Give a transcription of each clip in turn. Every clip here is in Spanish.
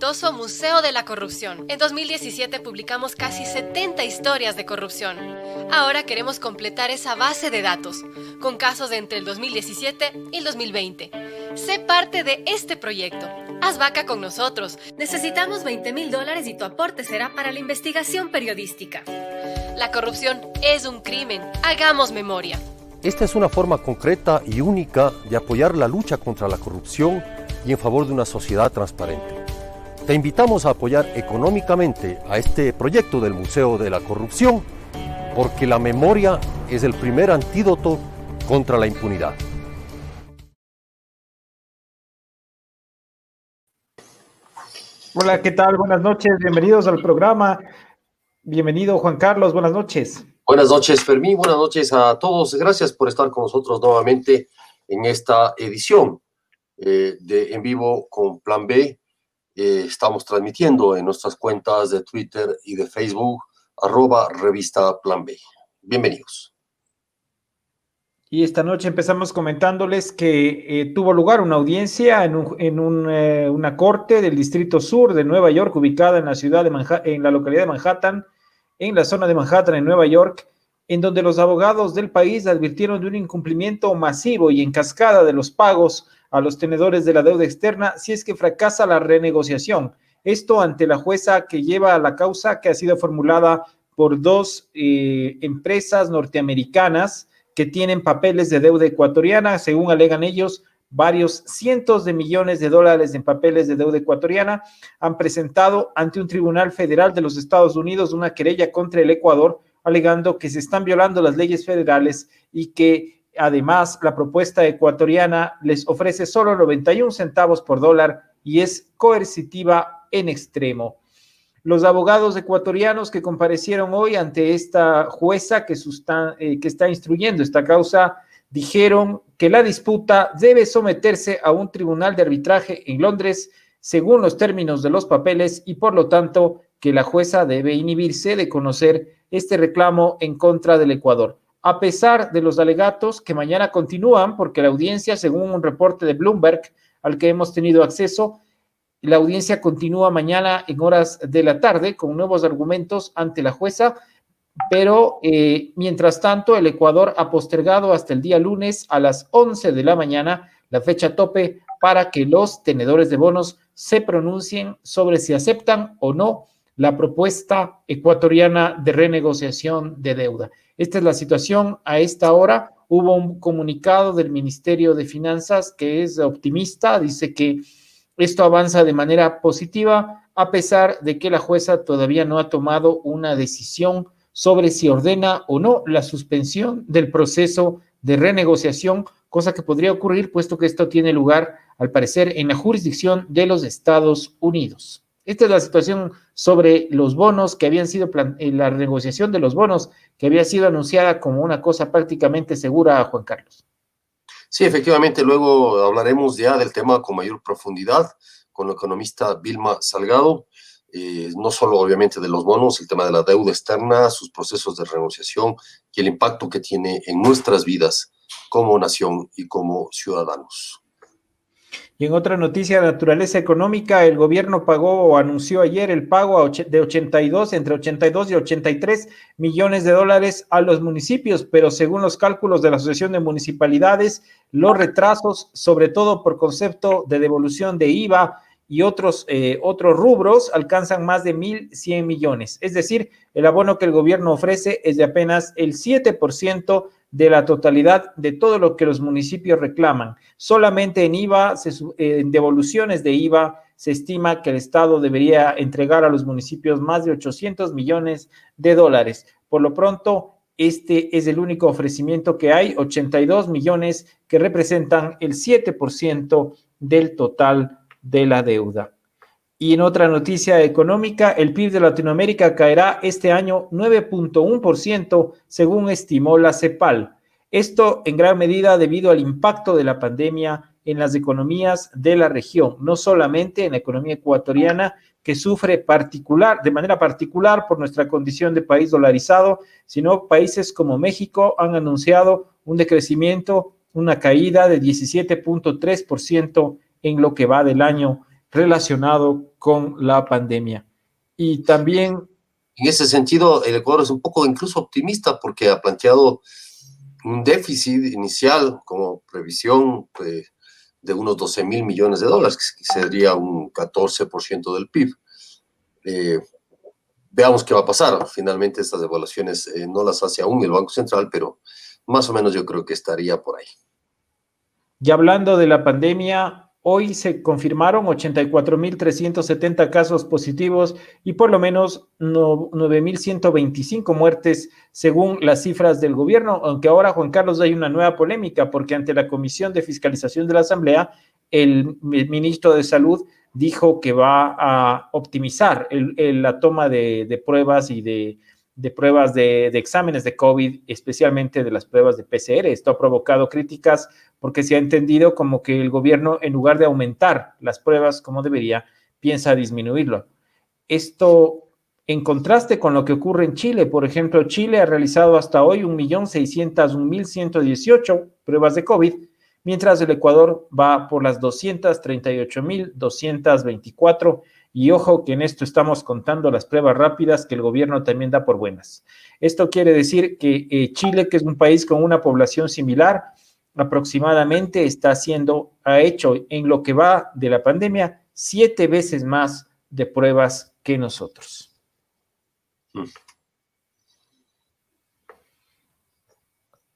exitoso Museo de la Corrupción. En 2017 publicamos casi 70 historias de corrupción. Ahora queremos completar esa base de datos, con casos de entre el 2017 y el 2020. Sé parte de este proyecto. Haz vaca con nosotros. Necesitamos $20,000 y tu aporte será para la investigación periodística. La corrupción es un crimen. Hagamos memoria. Esta es una forma concreta y única de apoyar la lucha contra la corrupción y en favor de una sociedad transparente. Te invitamos a apoyar económicamente a este proyecto del Museo de la Corrupción, porque la memoria es el primer antídoto contra la impunidad. Hola, ¿qué tal? Buenas noches, bienvenidos al programa. Bienvenido, Juan Carlos, buenas noches. Buenas noches, Fermín, buenas noches a todos. Gracias por estar con nosotros nuevamente en esta edición de En Vivo con Plan B. Estamos transmitiendo en nuestras cuentas de Twitter y de Facebook, @revista Plan B. Bienvenidos. Y esta noche empezamos comentándoles que tuvo lugar una audiencia en una corte del Distrito Sur de Nueva York, ubicada en la ciudad de en la localidad de Manhattan, en la zona de Manhattan, en Nueva York, en donde los abogados del país advirtieron de un incumplimiento masivo y en cascada de los pagos a los tenedores de la deuda externa si es que fracasa la renegociación. Esto ante la jueza que lleva la causa, que ha sido formulada por dos empresas norteamericanas que tienen papeles de deuda ecuatoriana, según alegan ellos. Varios cientos de millones de dólares en papeles de deuda ecuatoriana han presentado ante un tribunal federal de los Estados Unidos una querella contra el Ecuador, alegando que se están violando las leyes federales y que además la propuesta ecuatoriana les ofrece solo 91 centavos por dólar y es coercitiva en extremo. Los abogados ecuatorianos que comparecieron hoy ante esta jueza que está instruyendo esta causa dijeron que la disputa debe someterse a un tribunal de arbitraje en Londres según los términos de los papeles y por lo tanto que la jueza debe inhibirse de conocer este reclamo en contra del Ecuador. A pesar de los alegatos que mañana continúan, porque la audiencia, según un reporte de Bloomberg al que hemos tenido acceso, la audiencia continúa mañana en horas de la tarde con nuevos argumentos ante la jueza, pero mientras tanto el Ecuador ha postergado hasta el día lunes a las 11 de la mañana la fecha tope para que los tenedores de bonos se pronuncien sobre si aceptan o no la propuesta ecuatoriana de renegociación de deuda. Esta es la situación a esta hora. Hubo un comunicado del Ministerio de Finanzas que es optimista, dice que esto avanza de manera positiva, a pesar de que la jueza todavía no ha tomado una decisión sobre si ordena o no la suspensión del proceso de renegociación, cosa que podría ocurrir puesto que esto tiene lugar, al parecer, en la jurisdicción de los Estados Unidos. Esta es la situación sobre los bonos que habían sido, la renegociación de los bonos que había sido anunciada como una cosa prácticamente segura, Juan Carlos. Sí, efectivamente, luego hablaremos ya del tema con mayor profundidad con la economista Vilma Salgado, no solo obviamente de los bonos, el tema de la deuda externa, sus procesos de renegociación y el impacto que tiene en nuestras vidas como nación y como ciudadanos. Y en otra noticia de naturaleza económica, el gobierno pagó o anunció ayer el pago entre 82 y 83 millones de dólares a los municipios, pero según los cálculos de la Asociación de Municipalidades, los retrasos, sobre todo por concepto de devolución de IVA y otros rubros, alcanzan más de 1.100 millones. Es decir, el abono que el gobierno ofrece es de apenas el 7% de la totalidad de todo lo que los municipios reclaman. Solamente en IVA, en devoluciones de IVA, se estima que el Estado debería entregar a los municipios más de 800 millones de dólares. Por lo pronto, este es el único ofrecimiento que hay, 82 millones que representan el 7% del total de la deuda. Y en otra noticia económica, el PIB de Latinoamérica caerá este año 9.1%, según estimó la CEPAL. Esto en gran medida debido al impacto de la pandemia en las economías de la región, no solamente en la economía ecuatoriana, que sufre de manera particular por nuestra condición de país dolarizado, sino países como México han anunciado un decrecimiento, una caída de 17.3% en lo que va del año, relacionado con la pandemia. Y también... En ese sentido, el Ecuador es un poco incluso optimista porque ha planteado un déficit inicial como previsión de unos 12.000 millones de dólares, que sería un 14% del PIB. Veamos qué va a pasar. Finalmente estas evaluaciones no las hace aún el Banco Central, pero más o menos yo creo que estaría por ahí. Y hablando de la pandemia, hoy se confirmaron 84.370 casos positivos y por lo menos 9.125 muertes según las cifras del gobierno, aunque ahora, Juan Carlos, hay una nueva polémica porque ante la Comisión de Fiscalización de la Asamblea, el ministro de Salud dijo que va a optimizar la toma de pruebas y de pruebas de exámenes de COVID, especialmente de las pruebas de PCR. Esto ha provocado críticas porque se ha entendido como que el gobierno, en lugar de aumentar las pruebas como debería, piensa disminuirlo. Esto en contraste con lo que ocurre en Chile. Por ejemplo, Chile ha realizado hasta hoy 1.601.118 pruebas de COVID, mientras el Ecuador va por las 238.224. Y ojo que en esto estamos contando las pruebas rápidas que el gobierno también da por buenas. Esto quiere decir que Chile, que es un país con una población similar, aproximadamente ha hecho en lo que va de la pandemia 7 veces más de pruebas que nosotros.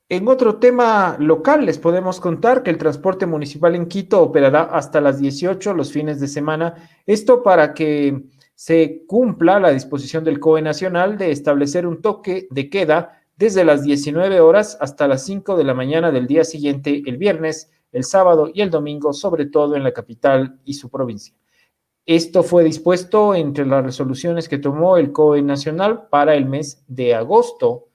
En otro tema local, les podemos contar que el transporte municipal en Quito operará hasta las 18 los fines de semana. Esto para que se cumpla la disposición del COE Nacional de establecer un toque de queda desde las 19 horas hasta las 5 de la mañana del día siguiente, el viernes, el sábado y el domingo, sobre todo en la capital y su provincia. Esto fue dispuesto entre las resoluciones que tomó el COE Nacional para el mes de agosto.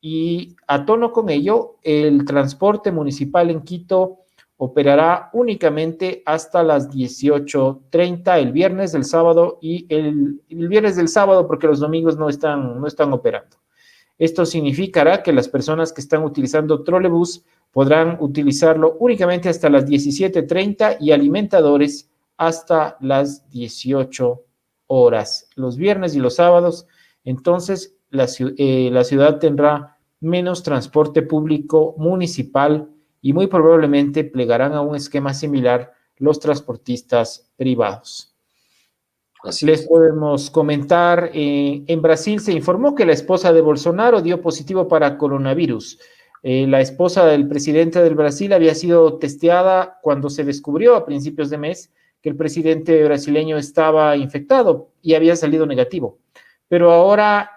Y a tono con ello, el transporte municipal en Quito operará únicamente hasta las 18:30 el viernes, el sábado y el viernes del sábado, porque los domingos no están operando. Esto significará que las personas que están utilizando trolebús podrán utilizarlo únicamente hasta las 17:30 y alimentadores hasta las 18 horas, los viernes y los sábados. Entonces, la ciudad tendrá menos transporte público municipal y muy probablemente plegarán a un esquema similar los transportistas privados. Les podemos comentar, en Brasil se informó que la esposa de Bolsonaro dio positivo para coronavirus. La esposa del presidente del Brasil había sido testeada cuando se descubrió a principios de mes que el presidente brasileño estaba infectado y había salido negativo. Pero ahora,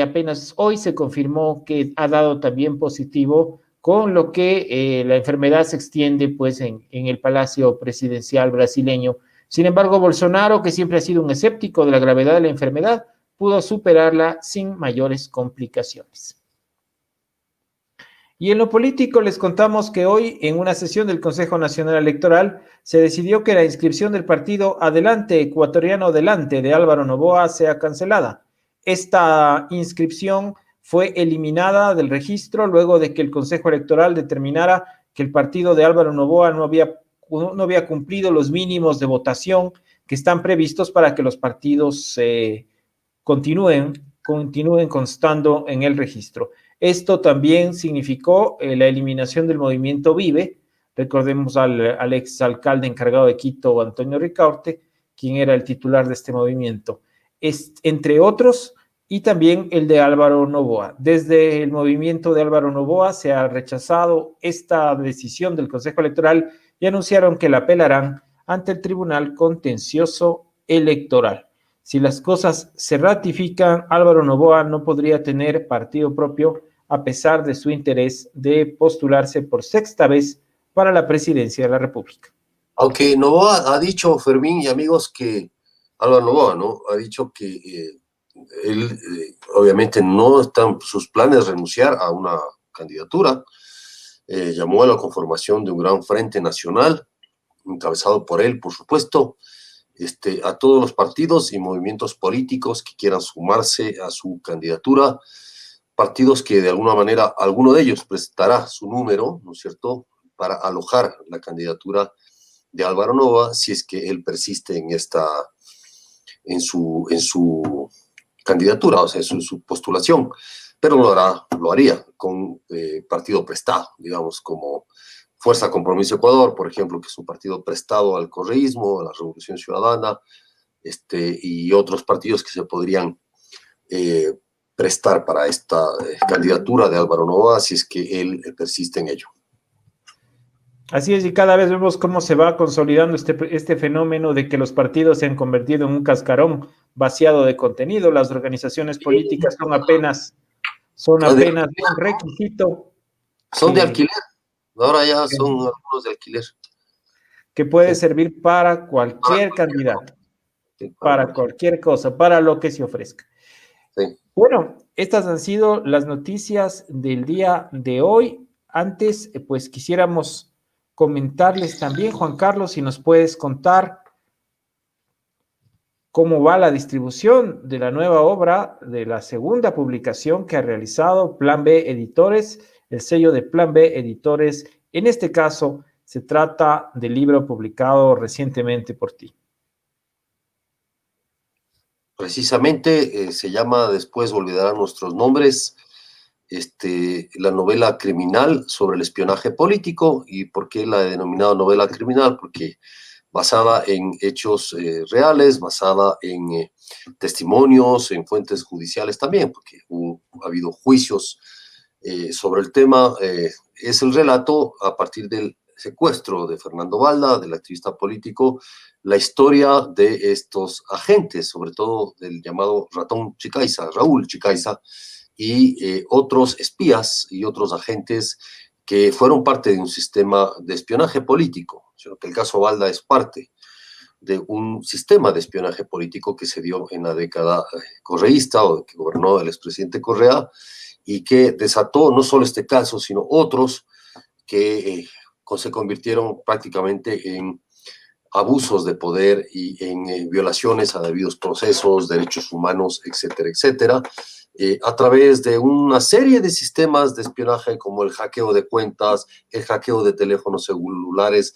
apenas hoy se confirmó que ha dado también positivo, con lo que la enfermedad se extiende pues en el Palacio Presidencial brasileño. Sin embargo, Bolsonaro, que siempre ha sido un escéptico de la gravedad de la enfermedad, pudo superarla sin mayores complicaciones. Y en lo político les contamos que hoy, en una sesión del Consejo Nacional Electoral, se decidió que la inscripción del partido Adelante Ecuatoriano Adelante de Álvaro Noboa sea cancelada. Esta inscripción fue eliminada del registro luego de que el Consejo Electoral determinara que el partido de Álvaro Noboa no había cumplido los mínimos de votación que están previstos para que los partidos continúen constando en el registro. Esto también significó la eliminación del movimiento Vive. Recordemos al exalcalde encargado de Quito, Antonio Ricaurte, quien era el titular de este movimiento, entre otros, y también el de Álvaro Noboa. Desde el movimiento de Álvaro Noboa se ha rechazado esta decisión del Consejo Electoral y anunciaron que la apelarán ante el Tribunal Contencioso Electoral. Si las cosas se ratifican, Álvaro Noboa no podría tener partido propio a pesar de su interés de postularse por sexta vez para la presidencia de la República. Aunque Noboa ha dicho, Fermín y amigos, que Álvaro Noboa, ¿no?, ha dicho que él obviamente no están sus planes renunciar a una candidatura. Llamó a la conformación de un gran frente nacional, encabezado por él, por supuesto, a todos los partidos y movimientos políticos que quieran sumarse a su candidatura, partidos que de alguna manera, alguno de ellos prestará su número, ¿no es cierto?, para alojar la candidatura de Álvaro Nova si es que él persiste en su candidatura, o sea, en su postulación, pero lo haría con partido prestado, digamos, como Fuerza Compromiso Ecuador, por ejemplo, que es un partido prestado al correísmo, a la Revolución Ciudadana, y otros partidos que se podrían prestar para esta candidatura de Álvaro Noboa si es que él persiste en ello. Así es, y cada vez vemos cómo se va consolidando este fenómeno de que los partidos se han convertido en un cascarón vaciado de contenido. Las organizaciones políticas son apenas un requisito. Son de alquiler, ahora ya son algunos de alquiler. Que puede servir para cualquier candidato, para cualquier cosa, para lo que se ofrezca. Sí. Bueno, estas han sido las noticias del día de hoy. Antes, pues quisiéramos comentarles también, Juan Carlos, si nos puedes contar cómo va la distribución de la nueva obra, de la segunda publicación que ha realizado Plan B Editores, el sello de Plan B Editores. En este caso, se trata del libro publicado recientemente por ti. Precisamente se llama Después olvidarán nuestros nombres, la novela criminal sobre el espionaje político. ¿Y por qué la he denominado novela criminal? Porque basada en hechos reales, basada en testimonios, en fuentes judiciales también, porque ha habido juicios sobre el tema. Es el relato a partir del secuestro de Fernando Valda, del activista político, la historia de estos agentes, sobre todo del llamado ratón Chicaiza, Raúl Chicaiza, y otros espías y otros agentes que fueron parte de un sistema de espionaje político. Que el caso Valda es parte de un sistema de espionaje político que se dio en la década correísta, o que gobernó el expresidente Correa, y que desató no solo este caso, sino otros que se convirtieron prácticamente en abusos de poder y en violaciones a debidos procesos, derechos humanos, etcétera, etcétera, a través de una serie de sistemas de espionaje como el hackeo de cuentas, el hackeo de teléfonos celulares,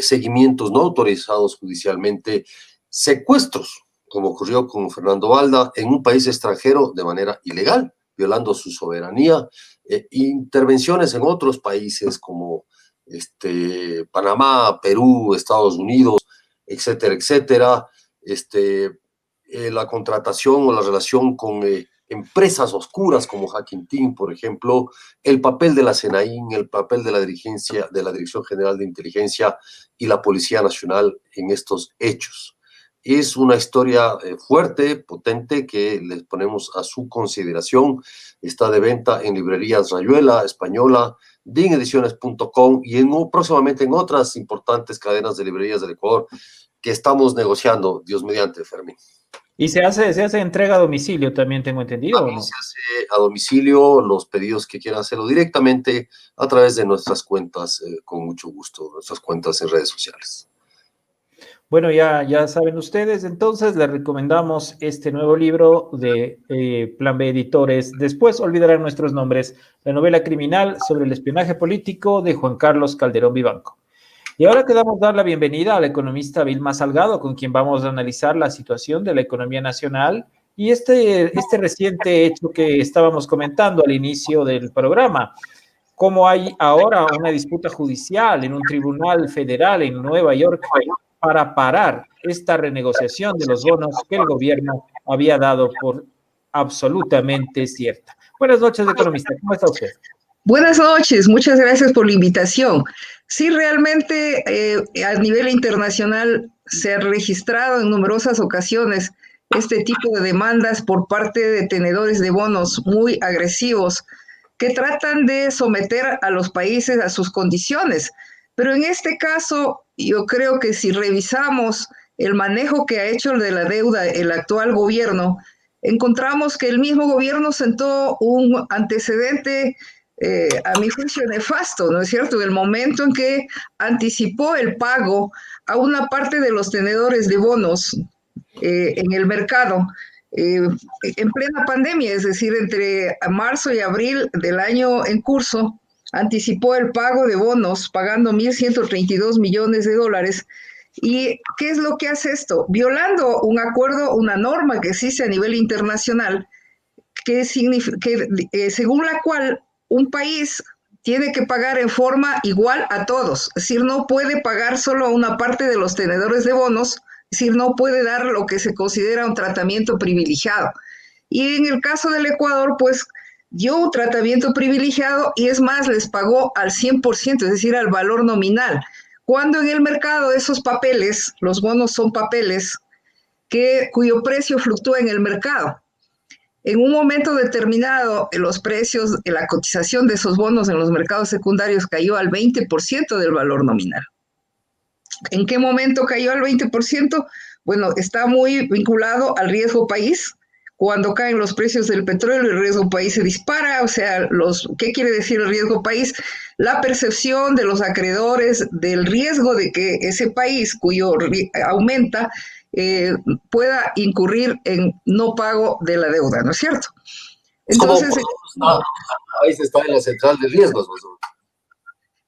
seguimientos no autorizados judicialmente, secuestros, como ocurrió con Fernando Valda en un país extranjero de manera ilegal, violando su soberanía, intervenciones en otros países como Panamá, Perú, Estados Unidos, etcétera, etcétera, la contratación o la relación con empresas oscuras como Hacking Team, por ejemplo, el papel de la CENAIN, el papel de la Dirección General de Inteligencia y la Policía Nacional en estos hechos. Es una historia fuerte, potente, que les ponemos a su consideración. Está de venta en librerías Rayuela, Española, dinediciones.com y próximamente en otras importantes cadenas de librerías del Ecuador que estamos negociando, Dios mediante, Fermín. ¿Y se hace entrega a domicilio también, tengo entendido? También, ¿no? Se hace a domicilio los pedidos que quieran hacerlo directamente a través de nuestras cuentas, con mucho gusto, nuestras cuentas en redes sociales. Bueno, ya saben ustedes, entonces les recomendamos este nuevo libro de Plan B Editores, Después olvidarán nuestros nombres, la novela criminal sobre el espionaje político de Juan Carlos Calderón Vivanco. Y ahora queremos dar la bienvenida al economista Vilma Salgado, con quien vamos a analizar la situación de la economía nacional y este reciente hecho que estábamos comentando al inicio del programa, cómo hay ahora una disputa judicial en un tribunal federal en Nueva York para parar esta renegociación de los bonos que el gobierno había dado por absolutamente cierta. Buenas noches, economista. ¿Cómo está usted? Buenas noches, muchas gracias por la invitación. Sí, realmente a nivel internacional se ha registrado en numerosas ocasiones este tipo de demandas por parte de tenedores de bonos muy agresivos que tratan de someter a los países a sus condiciones. Pero en este caso, yo creo que si revisamos el manejo que ha hecho de la deuda el actual gobierno, encontramos que el mismo gobierno sentó un antecedente, a mi juicio, nefasto, ¿no es cierto? En el momento en que anticipó el pago a una parte de los tenedores de bonos en el mercado, en plena pandemia, es decir, entre marzo y abril del año en curso, anticipó el pago de bonos pagando 1.132 millones de dólares. ¿Y qué es lo que hace esto? Violando un acuerdo, una norma que existe a nivel internacional, según la cual un país tiene que pagar en forma igual a todos. Es decir, no puede pagar solo a una parte de los tenedores de bonos, es decir, no puede dar lo que se considera un tratamiento privilegiado. Y en el caso del Ecuador, pues dio un tratamiento privilegiado y es más, les pagó al 100%, es decir, al valor nominal. Cuando en el mercado esos papeles, los bonos son papeles cuyo precio fluctúa en el mercado. En un momento determinado, los precios, la cotización de esos bonos en los mercados secundarios cayó al 20% del valor nominal. ¿En qué momento cayó al 20%? Bueno, está muy vinculado al riesgo país. Cuando caen los precios del petróleo, el riesgo país se dispara. O sea, ¿qué quiere decir el riesgo país? La percepción de los acreedores del riesgo de que ese país, cuyo aumenta, pueda incurrir en no pago de la deuda, ¿no es cierto? Entonces, ahí se está en la central de riesgos.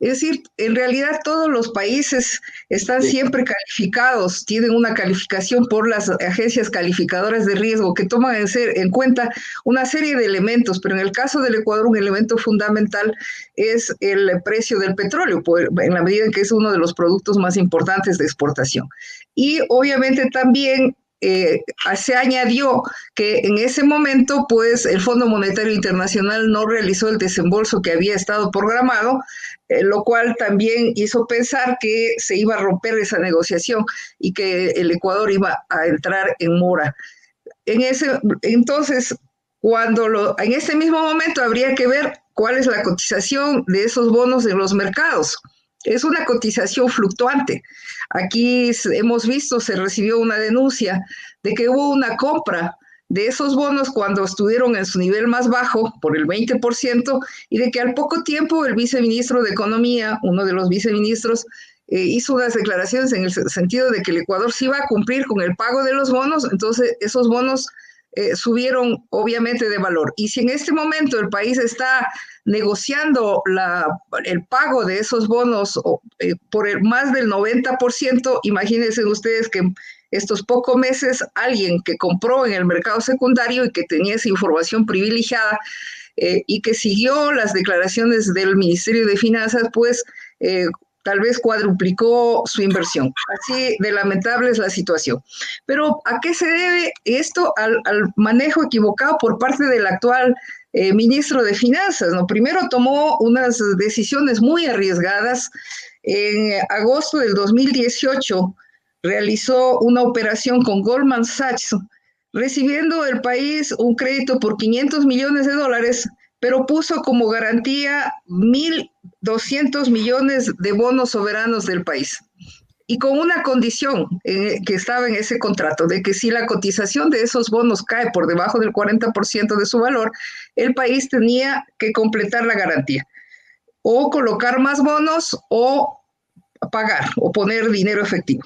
Es decir, en realidad todos los países están siempre calificados, tienen una calificación por las agencias calificadoras de riesgo que toman en cuenta una serie de elementos, pero en el caso del Ecuador un elemento fundamental es el precio del petróleo, en la medida en que es uno de los productos más importantes de exportación. Y obviamente también se añadió que en ese momento, pues, el Fondo Monetario Internacional no realizó el desembolso que había estado programado, lo cual también hizo pensar que se iba a romper esa negociación y que el Ecuador iba a entrar en mora. Entonces, en ese mismo momento habría que ver cuál es la cotización de esos bonos en los mercados. Es una cotización fluctuante. Aquí hemos visto, se recibió una denuncia de que hubo una compra de esos bonos cuando estuvieron en su nivel más bajo por el 20% y de que al poco tiempo el viceministro de Economía, uno de los viceministros, hizo unas declaraciones en el sentido de que el Ecuador sí iba a cumplir con el pago de los bonos, entonces esos bonos subieron obviamente de valor. Y si en este momento el país está negociando el pago de esos bonos por más del 90%, imagínense ustedes que estos pocos meses alguien que compró en el mercado secundario y que tenía esa información privilegiada y que siguió las declaraciones del Ministerio de Finanzas, pues tal vez cuadruplicó su inversión. Así de lamentable es la situación. Pero ¿a qué se debe esto? Al manejo equivocado por parte del actual ministro de Finanzas, ¿no? Primero tomó unas decisiones muy arriesgadas. En agosto del 2018 realizó una operación con Goldman Sachs, recibiendo el país un crédito por $500 millones, pero puso como garantía 1.200 millones de bonos soberanos del país. Y con una condición que estaba en ese contrato, de que si la cotización de esos bonos cae por debajo del 40% de su valor, el país tenía que completar la garantía. O colocar más bonos o pagar o poner dinero efectivo.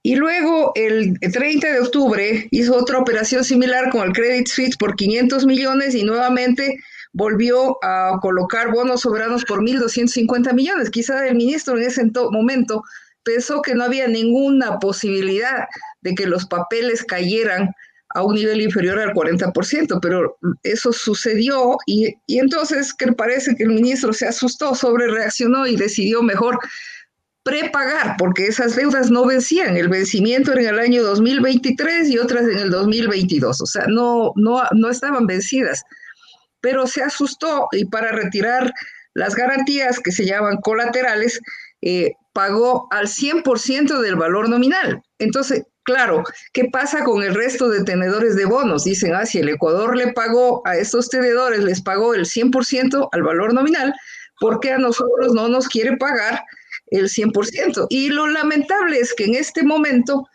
Y luego, el 30 de octubre, hizo otra operación similar con el Credit Suisse por 500 millones y nuevamente volvió a colocar bonos soberanos por 1.250 millones. Quizá el ministro en ese momento pensó que no había ninguna posibilidad de que los papeles cayeran a un nivel inferior al 40%, pero eso sucedió y entonces que parece que el ministro se asustó, sobrereaccionó y decidió mejor prepagar, porque esas deudas no vencían, el vencimiento era en el año 2023 y otras en el 2022, o sea, no estaban vencidas, pero se asustó y para retirar las garantías que se llaman colaterales, pagó al 100% del valor nominal. Entonces, claro, ¿qué pasa con el resto de tenedores de bonos? Dicen, si el Ecuador le pagó a estos tenedores, les pagó el 100% al valor nominal, ¿por qué a nosotros no nos quiere pagar el 100%? Y lo lamentable es que en este momento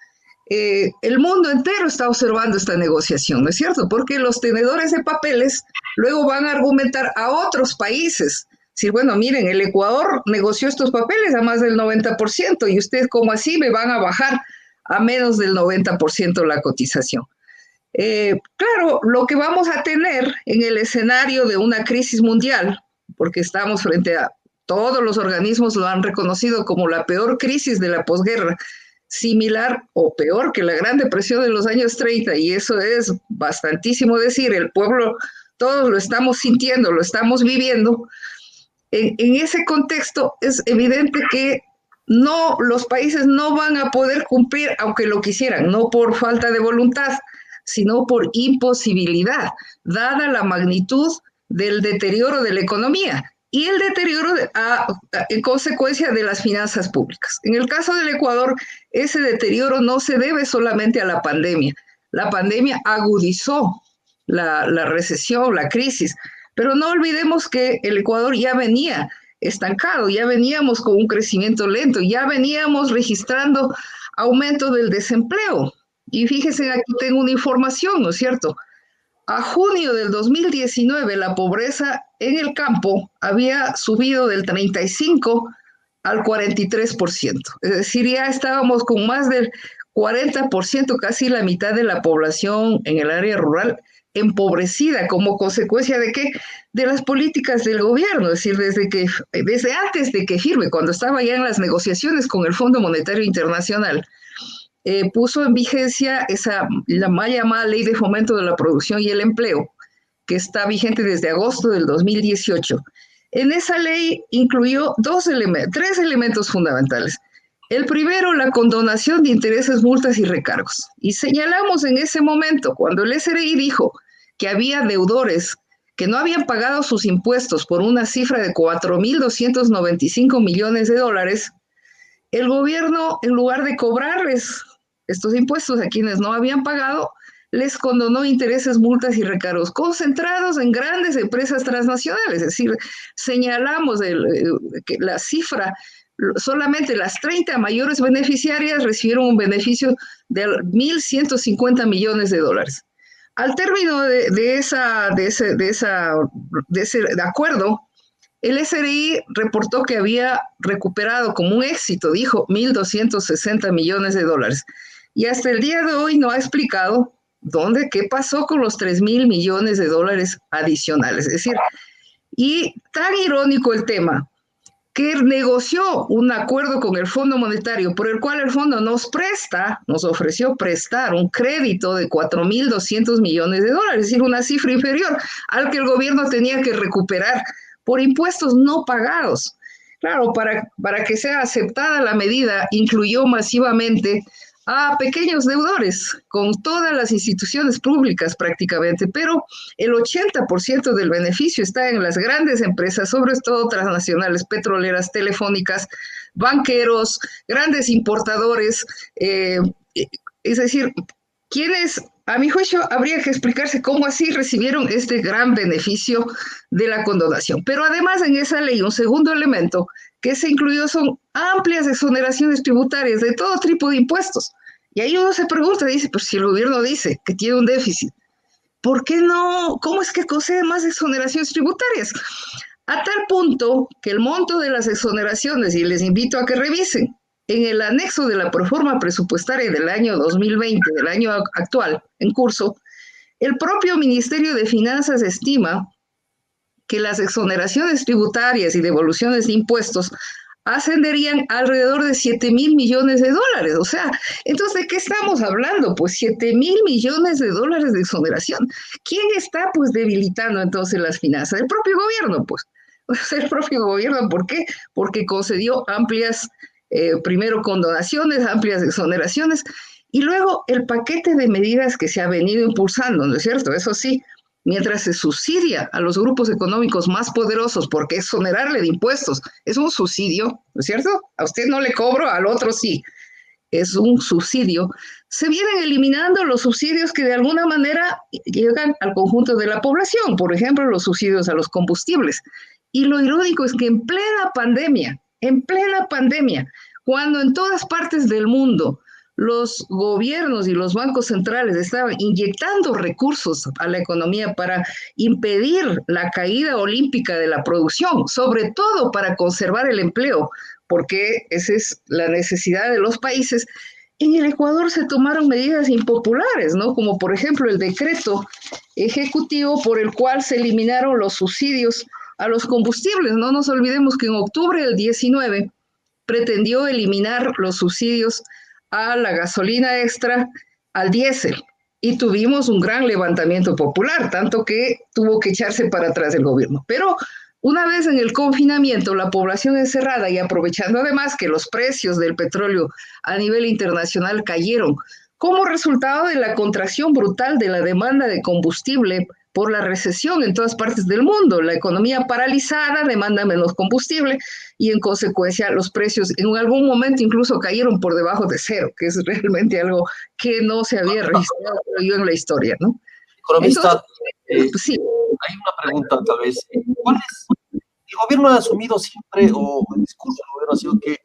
el mundo entero está observando esta negociación, ¿no es cierto? Porque los tenedores de papeles luego van a argumentar a otros países. Decir, bueno, miren, el Ecuador negoció estos papeles a más del 90% y ustedes, ¿cómo así me van a bajar a menos del 90% la cotización? Claro, lo que vamos a tener en el escenario de una crisis mundial, porque estamos frente a todos los organismos lo han reconocido como la peor crisis de la posguerra, similar o peor que la Gran Depresión de los años 30, y eso es bastantísimo decir, el pueblo, todos lo estamos sintiendo, lo estamos viviendo. En ese contexto es evidente que no, los países no van a poder cumplir, aunque lo quisieran, no por falta de voluntad, sino por imposibilidad, dada la magnitud del deterioro de la economía y el deterioro en consecuencia de las finanzas públicas. En el caso del Ecuador, ese deterioro no se debe solamente a la pandemia. La pandemia agudizó la recesión, la crisis, pero no olvidemos que el Ecuador ya venía estancado, ya veníamos con un crecimiento lento, ya veníamos registrando aumento del desempleo. Y fíjense, aquí tengo una información, ¿no es cierto? A junio del 2019, la pobreza en el campo había subido del 35 al 43%. Es decir, ya estábamos con más del 40%, casi la mitad de la población en el área rural empobrecida como consecuencia de qué? De las políticas del gobierno, es decir, desde antes de que firme, cuando estaba ya en las negociaciones con el Fondo Monetario Internacional, puso en vigencia la mal llamada Ley de Fomento de la Producción y el Empleo, que está vigente desde agosto del 2018. En esa ley incluyó tres elementos fundamentales. El primero, la condonación de intereses, multas y recargos. Y señalamos en ese momento, cuando el SRI dijo que había deudores que no habían pagado sus impuestos por una cifra de 4.295 millones de dólares, el gobierno, en lugar de cobrarles estos impuestos a quienes no habían pagado, les condonó intereses, multas y recargos concentrados en grandes empresas transnacionales. Es decir, señalamos que la cifra, solamente las 30 mayores beneficiarias recibieron un beneficio de 1.150 millones de dólares. Al término de ese acuerdo, el SRI reportó que había recuperado como un éxito, dijo, 1.260 millones de dólares. Y hasta el día de hoy no ha explicado qué pasó con los 3.000 millones de dólares adicionales. Es decir, y tan irónico el tema, que negoció un acuerdo con el Fondo Monetario por el cual el fondo nos ofreció prestar un crédito de 4.200 millones de dólares, es decir, una cifra inferior al que el gobierno tenía que recuperar por impuestos no pagados. Claro, para que sea aceptada la medida, incluyó masivamente a pequeños deudores con todas las instituciones públicas prácticamente, pero el 80% del beneficio está en las grandes empresas, sobre todo transnacionales, petroleras, telefónicas, banqueros, grandes importadores, es decir, quienes, a mi juicio, habría que explicarse cómo así recibieron este gran beneficio de la condonación. Pero además en esa ley, un segundo elemento que se incluyó son amplias exoneraciones tributarias de todo tipo de impuestos. Y ahí uno se pregunta, dice, pues si el gobierno dice que tiene un déficit, ¿por qué no? ¿Cómo es que concede más exoneraciones tributarias? A tal punto que el monto de las exoneraciones, y les invito a que revisen, en el anexo de la proforma presupuestaria del año 2020, del año actual en curso, el propio Ministerio de Finanzas estima que las exoneraciones tributarias y devoluciones de impuestos ascenderían alrededor de 7.000 millones de dólares. O sea, entonces, ¿de qué estamos hablando? Pues 7.000 millones de dólares de exoneración. ¿Quién está, pues, debilitando entonces las finanzas? El propio gobierno, pues. O sea, el propio gobierno, ¿por qué? Porque concedió amplias, primero condonaciones, amplias exoneraciones, y luego el paquete de medidas que se ha venido impulsando, ¿no es cierto? Eso sí, mientras se subsidia a los grupos económicos más poderosos, porque exonerarle de impuestos es un subsidio, ¿no es cierto? A usted no le cobro, al otro sí, es un subsidio. Se vienen eliminando los subsidios que de alguna manera llegan al conjunto de la población, por ejemplo, los subsidios a los combustibles. Y lo irónico es que en plena pandemia, cuando en todas partes del mundo los gobiernos y los bancos centrales estaban inyectando recursos a la economía para impedir la caída olímpica de la producción, sobre todo para conservar el empleo, porque esa es la necesidad de los países. En el Ecuador se tomaron medidas impopulares, ¿no? Como por ejemplo el decreto ejecutivo por el cual se eliminaron los subsidios a los combustibles. No nos olvidemos que en octubre del 19 pretendió eliminar los subsidios a la gasolina extra, al diésel, y tuvimos un gran levantamiento popular, tanto que tuvo que echarse para atrás el gobierno. Pero una vez en el confinamiento, la población encerrada y aprovechando además que los precios del petróleo a nivel internacional cayeron como resultado de la contracción brutal de la demanda de combustible por la recesión en todas partes del mundo. La economía paralizada demanda menos combustible y en consecuencia los precios en algún momento incluso cayeron por debajo de cero, que es realmente algo que no se había registrado yo en la historia, ¿no? Economista, Entonces, sí. hay una pregunta tal vez. ¿Cuál es? El gobierno ha asumido siempre, o el discurso del gobierno ha sido que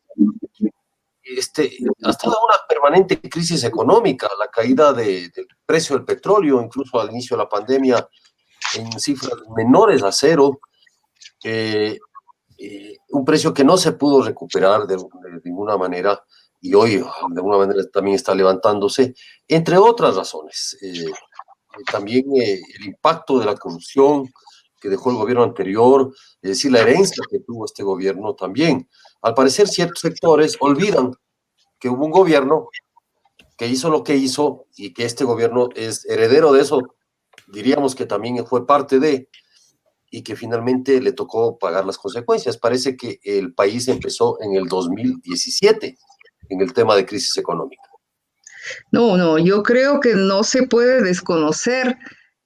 ha estado una permanente crisis económica, la caída del precio del petróleo, incluso al inicio de la pandemia, en cifras menores a cero, un precio que no se pudo recuperar de ninguna manera, y hoy de alguna manera también está levantándose, entre otras razones. También el impacto de la corrupción que dejó el gobierno anterior, es decir, la herencia que tuvo este gobierno también. Al parecer, ciertos sectores olvidan que hubo un gobierno que hizo lo que hizo y que este gobierno es heredero de eso, diríamos que también fue parte de, y que finalmente le tocó pagar las consecuencias. Parece que el país empezó en el 2017 en el tema de crisis económica. No, yo creo que no se puede desconocer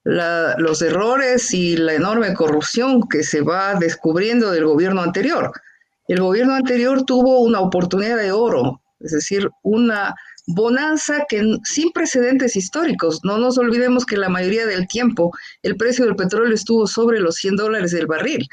los errores y la enorme corrupción que se va descubriendo del gobierno anterior. El gobierno anterior tuvo una oportunidad de oro, es decir, una bonanza sin precedentes históricos. No nos olvidemos que la mayoría del tiempo el precio del petróleo estuvo sobre los $100 del barril.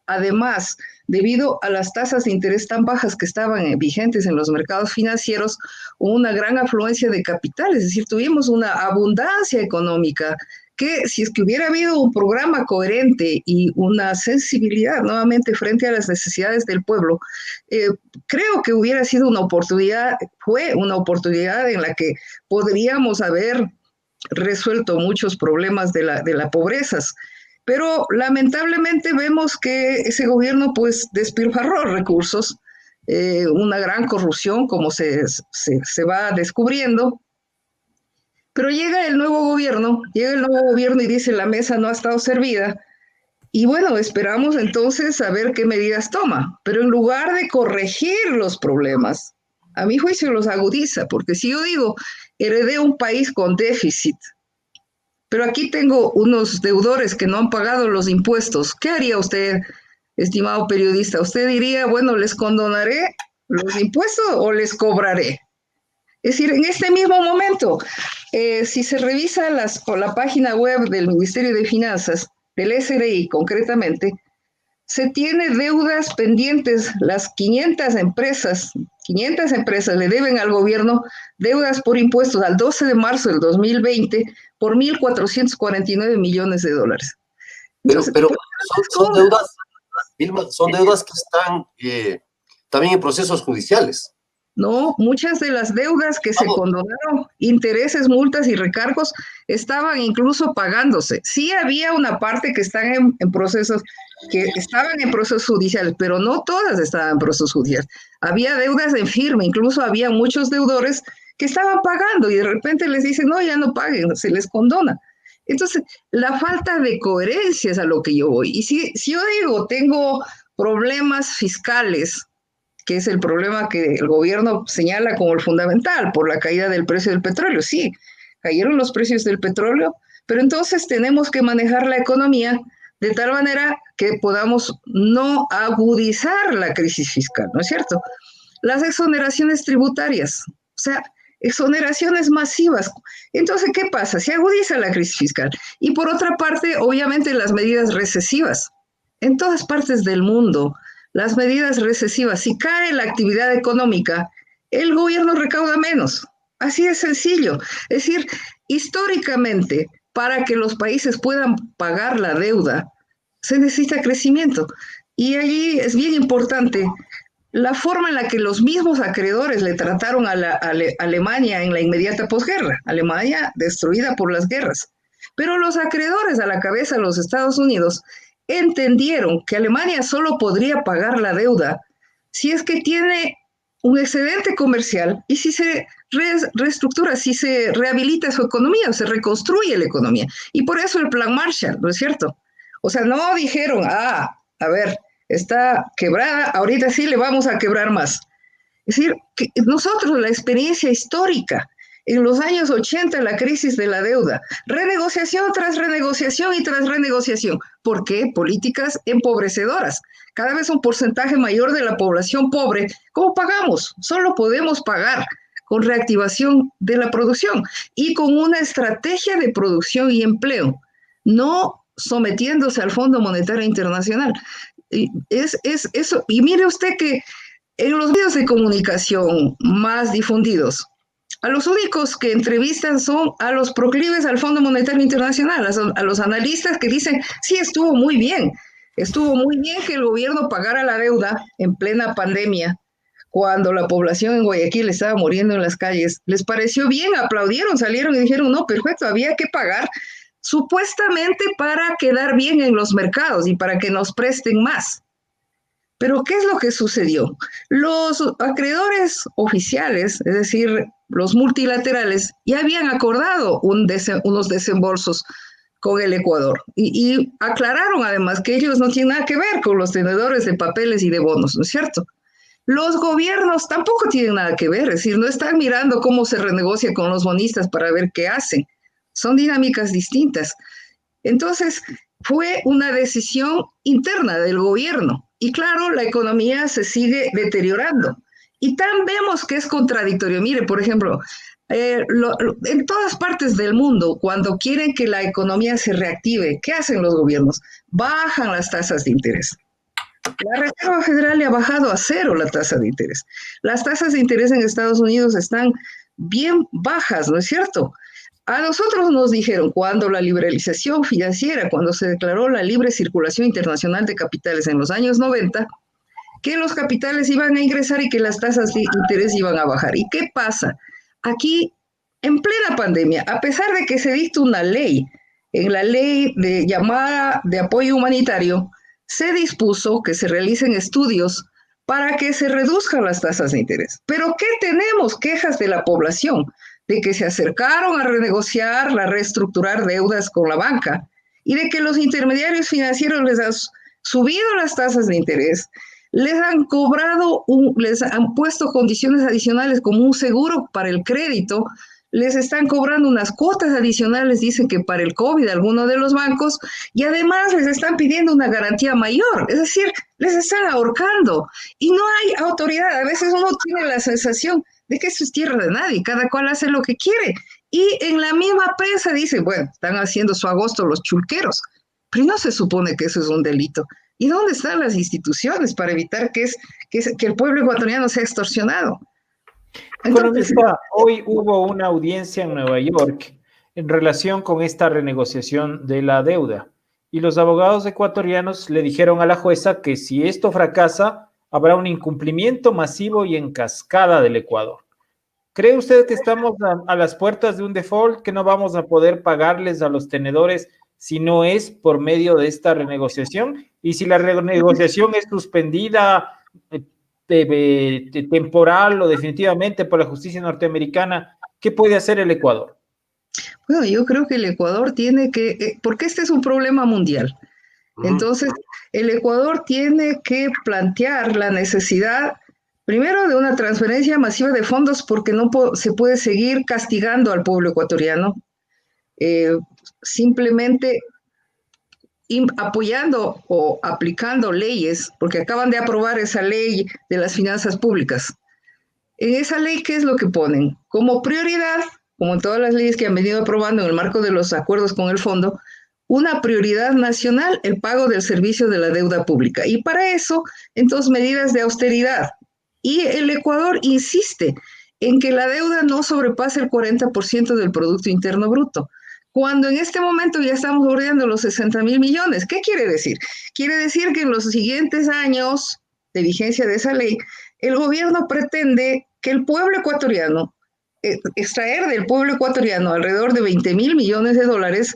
Además, debido a las tasas de interés tan bajas que estaban vigentes en los mercados financieros, hubo una gran afluencia de capital, es decir, tuvimos una abundancia económica que si es que hubiera habido un programa coherente y una sensibilidad nuevamente frente a las necesidades del pueblo, creo que hubiera sido una oportunidad, fue una oportunidad en la que podríamos haber resuelto muchos problemas de la pobreza. Pero lamentablemente vemos que ese gobierno pues despilfarró recursos, una gran corrupción como se va descubriendo. Pero llega el nuevo gobierno y dice la mesa no ha estado servida. Y bueno, esperamos entonces a ver qué medidas toma. Pero en lugar de corregir los problemas, a mi juicio los agudiza, porque si yo digo, heredé un país con déficit, pero aquí tengo unos deudores que no han pagado los impuestos, ¿qué haría usted, estimado periodista? ¿Usted diría, bueno, les condonaré los impuestos o les cobraré? Es decir, en este mismo momento, si se revisa la página web del Ministerio de Finanzas, del SRI concretamente, se tiene deudas pendientes, las 500 empresas le deben al gobierno deudas por impuestos al 12 de marzo del 2020 por $1,449 millones. Entonces, pero son deudas, Vilma, son deudas que están también en procesos judiciales. No, muchas de las deudas que se condonaron, intereses, multas y recargos, estaban incluso pagándose. Sí había una parte que estaban en procesos judiciales, pero no todas estaban en procesos judiciales. Había deudas en firme, incluso había muchos deudores que estaban pagando y de repente les dicen, no, ya no paguen, se les condona. Entonces, la falta de coherencia es a lo que yo voy. Y si yo digo, tengo problemas fiscales, que es el problema que el gobierno señala como el fundamental por la caída del precio del petróleo. Sí, cayeron los precios del petróleo, pero entonces tenemos que manejar la economía de tal manera que podamos no agudizar la crisis fiscal, ¿no es cierto? Las exoneraciones tributarias, o sea, exoneraciones masivas. Entonces, ¿qué pasa? Se agudiza la crisis fiscal. Y por otra parte, obviamente, las medidas recesivas. En todas partes del mundo, las medidas recesivas, si cae la actividad económica, el gobierno recauda menos. Así de sencillo. Es decir, históricamente, para que los países puedan pagar la deuda, se necesita crecimiento. Y allí es bien importante la forma en la que los mismos acreedores le trataron a Alemania en la inmediata posguerra. Alemania destruida por las guerras. Pero los acreedores a la cabeza de los Estados Unidos entendieron que Alemania solo podría pagar la deuda si es que tiene un excedente comercial y si se reestructura, si se rehabilita su economía o se reconstruye la economía. Y por eso el plan Marshall, ¿no es cierto? O sea, no dijeron, a ver, está quebrada, ahorita sí le vamos a quebrar más. Es decir, que nosotros la experiencia histórica, en los años 80, la crisis de la deuda, renegociación tras renegociación y tras renegociación. ¿Por qué? Políticas empobrecedoras. Cada vez un porcentaje mayor de la población pobre. ¿Cómo pagamos? Solo podemos pagar con reactivación de la producción y con una estrategia de producción y empleo, no sometiéndose al Fondo Monetario Internacional. Es eso. Y mire usted que en los medios de comunicación más difundidos, a los únicos que entrevistan son a los proclives al Fondo Monetario Internacional, a los analistas que dicen, sí, estuvo muy bien que el gobierno pagara la deuda en plena pandemia, cuando la población en Guayaquil estaba muriendo en las calles. Les pareció bien, aplaudieron, salieron y dijeron, no, perfecto, había que pagar supuestamente para quedar bien en los mercados y para que nos presten más. Pero ¿qué es lo que sucedió? Los acreedores oficiales, es decir, los multilaterales, ya habían acordado unos desembolsos con el Ecuador y aclararon además que ellos no tienen nada que ver con los tenedores de papeles y de bonos, ¿no es cierto? Los gobiernos tampoco tienen nada que ver, es decir, no están mirando cómo se renegocia con los bonistas para ver qué hacen. Son dinámicas distintas. Entonces, fue una decisión interna del gobierno. Y claro, la economía se sigue deteriorando. Y tan vemos que es contradictorio. Mire, por ejemplo, en todas partes del mundo, cuando quieren que la economía se reactive, ¿qué hacen los gobiernos? Bajan las tasas de interés. La Reserva Federal le ha bajado a cero la tasa de interés. Las tasas de interés en Estados Unidos están bien bajas, ¿no es cierto? A nosotros nos dijeron, cuando la liberalización financiera, cuando se declaró la libre circulación internacional de capitales en los años 90, que los capitales iban a ingresar y que las tasas de interés iban a bajar. ¿Y qué pasa? Aquí, en plena pandemia, a pesar de que se dicta una ley, en la ley llamada de apoyo humanitario, se dispuso que se realicen estudios para que se reduzcan las tasas de interés. ¿Pero qué tenemos? Quejas de la población, de que se acercaron a renegociar, a reestructurar deudas con la banca y de que los intermediarios financieros les han subido las tasas de interés, les han cobrado, les han puesto condiciones adicionales como un seguro para el crédito, les están cobrando unas cuotas adicionales, dicen que para el COVID, algunos de los bancos, y además les están pidiendo una garantía mayor, es decir, les están ahorcando y no hay autoridad. A veces uno tiene la sensación de que eso es tierra de nadie, cada cual hace lo que quiere. Y en la misma prensa dice, bueno, están haciendo su agosto los chulqueros, pero no se supone que eso es un delito. ¿Y dónde están las instituciones para evitar que el pueblo ecuatoriano sea extorsionado? Entonces, hoy hubo una audiencia en Nueva York en relación con esta renegociación de la deuda y los abogados ecuatorianos le dijeron a la jueza que si esto fracasa, habrá un incumplimiento masivo y en cascada del Ecuador. ¿Cree usted que estamos a las puertas de un default, que no vamos a poder pagarles a los tenedores si no es por medio de esta renegociación? Y si la renegociación es suspendida temporal o definitivamente por la justicia norteamericana, ¿qué puede hacer el Ecuador? Bueno, yo creo que el Ecuador tiene que, porque este es un problema mundial. Entonces, el Ecuador tiene que plantear la necesidad, primero, de una transferencia masiva de fondos, porque no se puede seguir castigando al pueblo ecuatoriano, simplemente apoyando o aplicando leyes, porque acaban de aprobar esa ley de las finanzas públicas. En esa ley, ¿qué es lo que ponen? Como prioridad, como en todas las leyes que han venido aprobando en el marco de los acuerdos con el fondo, una prioridad nacional, el pago del servicio de la deuda pública. Y para eso, entonces, medidas de austeridad. Y el Ecuador insiste en que la deuda no sobrepase el 40% del Producto Interno Bruto, cuando en este momento ya estamos bordeando los 60.000 millones. ¿Qué quiere decir? Quiere decir que en los siguientes años de vigencia de esa ley, el gobierno pretende que el pueblo ecuatoriano, extraer del pueblo ecuatoriano alrededor de 20.000 millones de dólares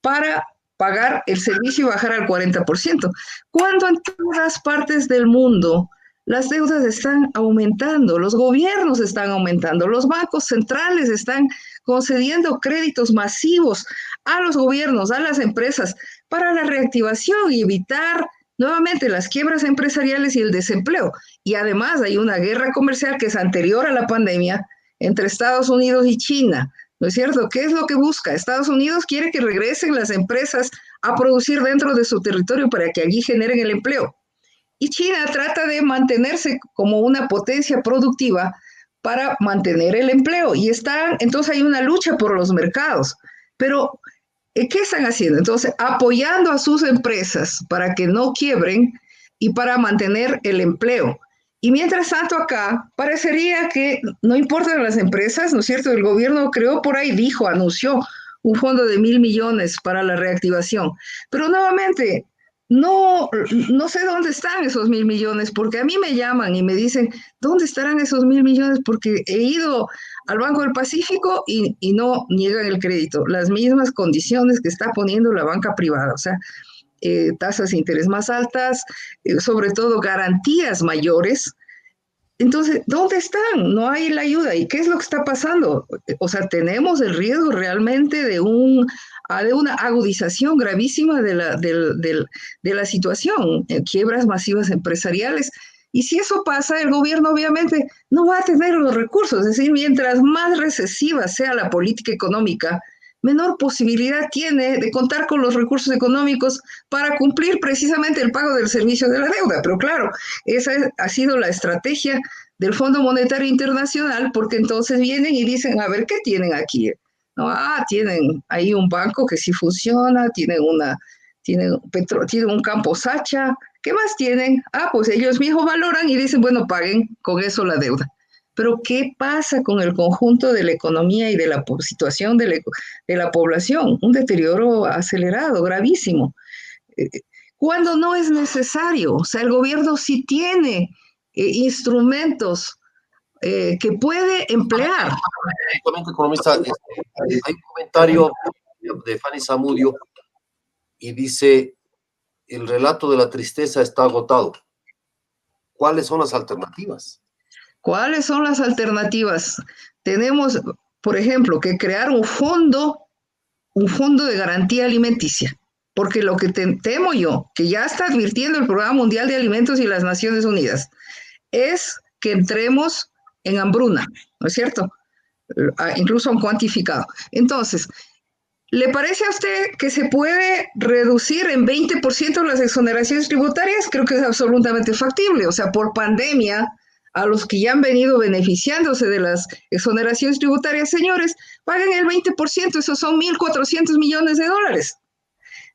para pagar el servicio y bajar al 40%. Cuando en todas partes del mundo las deudas están aumentando, los gobiernos están aumentando, los bancos centrales están concediendo créditos masivos a los gobiernos, a las empresas, para la reactivación y evitar nuevamente las quiebras empresariales y el desempleo. Y además hay una guerra comercial que es anterior a la pandemia entre Estados Unidos y China, ¿no es cierto? ¿Qué es lo que busca? Estados Unidos quiere que regresen las empresas a producir dentro de su territorio para que allí generen el empleo. Y China trata de mantenerse como una potencia productiva para mantener el empleo. Y entonces hay una lucha por los mercados. Pero, ¿qué están haciendo? Entonces, apoyando a sus empresas para que no quiebren y para mantener el empleo. Y mientras tanto acá, parecería que no importan las empresas, ¿no es cierto? El gobierno creó por ahí, anunció un fondo de 1.000 millones para la reactivación. Pero nuevamente, no sé dónde están esos 1.000 millones, porque a mí me llaman y me dicen, ¿dónde estarán esos 1.000 millones? Porque he ido al Banco del Pacífico y no niegan el crédito, las mismas condiciones que está poniendo la banca privada, o sea, tasas de interés más altas, sobre todo garantías mayores. Entonces, ¿dónde están? No hay la ayuda. ¿Y qué es lo que está pasando? O sea, tenemos el riesgo realmente de una agudización gravísima de la situación, quiebras masivas empresariales. Y si eso pasa, el gobierno obviamente no va a tener los recursos. Es decir, mientras más recesiva sea la política económica, menor posibilidad tiene de contar con los recursos económicos para cumplir precisamente el pago del servicio de la deuda. Pero claro, esa ha sido la estrategia del Fondo Monetario Internacional, porque entonces vienen y dicen, a ver, ¿qué tienen aquí? No, tienen ahí un banco que sí funciona, tienen un campo Sacha, ¿qué más tienen? Pues ellos mismos valoran y dicen, bueno, paguen con eso la deuda. Pero ¿qué pasa con el conjunto de la economía y de la situación de la población? Un deterioro acelerado, gravísimo. Cuando no es necesario, o sea, el gobierno sí tiene instrumentos que puede emplear. Economista, hay un comentario de Fanny Zamudio y dice, el relato de la tristeza está agotado. ¿Cuáles son las alternativas? ¿Cuáles son las alternativas? Tenemos, por ejemplo, que crear un fondo de garantía alimenticia, porque lo que temo yo, que ya está advirtiendo el Programa Mundial de Alimentos y las Naciones Unidas, es que entremos en hambruna, ¿no es cierto? Incluso han cuantificado. Entonces, ¿le parece a usted que se puede reducir en 20% las exoneraciones tributarias? Creo que es absolutamente factible. O sea, por pandemia, a los que ya han venido beneficiándose de las exoneraciones tributarias, señores, paguen el 20%, esos son 1.400 millones de dólares.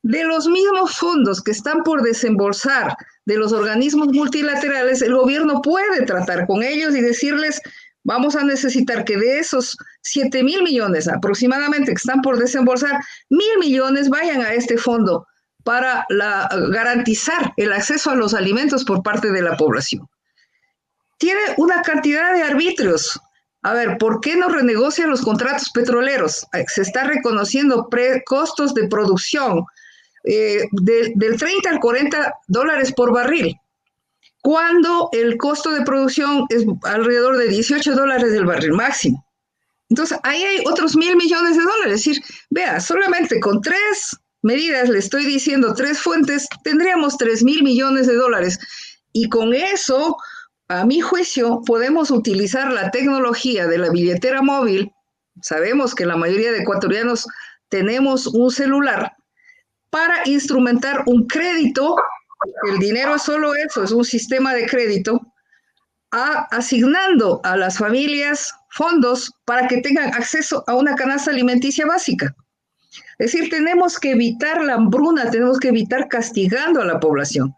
De los mismos fondos que están por desembolsar de los organismos multilaterales, el gobierno puede tratar con ellos y decirles, vamos a necesitar que de esos 7.000 millones aproximadamente que están por desembolsar, 1.000 millones vayan a este fondo para garantizar el acceso a los alimentos por parte de la población. Tiene una cantidad de arbitrios. A ver, ¿por qué no renegocian los contratos petroleros? Se está reconociendo costos de producción del 30 al 40 dólares por barril, cuando el costo de producción es alrededor de 18 dólares del barril máximo. Entonces, ahí hay otros 1.000 millones de dólares. Es decir, vea, solamente con 3 medidas, le estoy diciendo 3 fuentes, tendríamos 3.000 millones de dólares. Y con eso, a mi juicio, podemos utilizar la tecnología de la billetera móvil. Sabemos que la mayoría de ecuatorianos tenemos un celular para instrumentar un crédito. El dinero es solo eso, es un sistema de crédito, asignando a las familias fondos para que tengan acceso a una canasta alimenticia básica. Es decir, tenemos que evitar la hambruna, tenemos que evitar castigando a la población.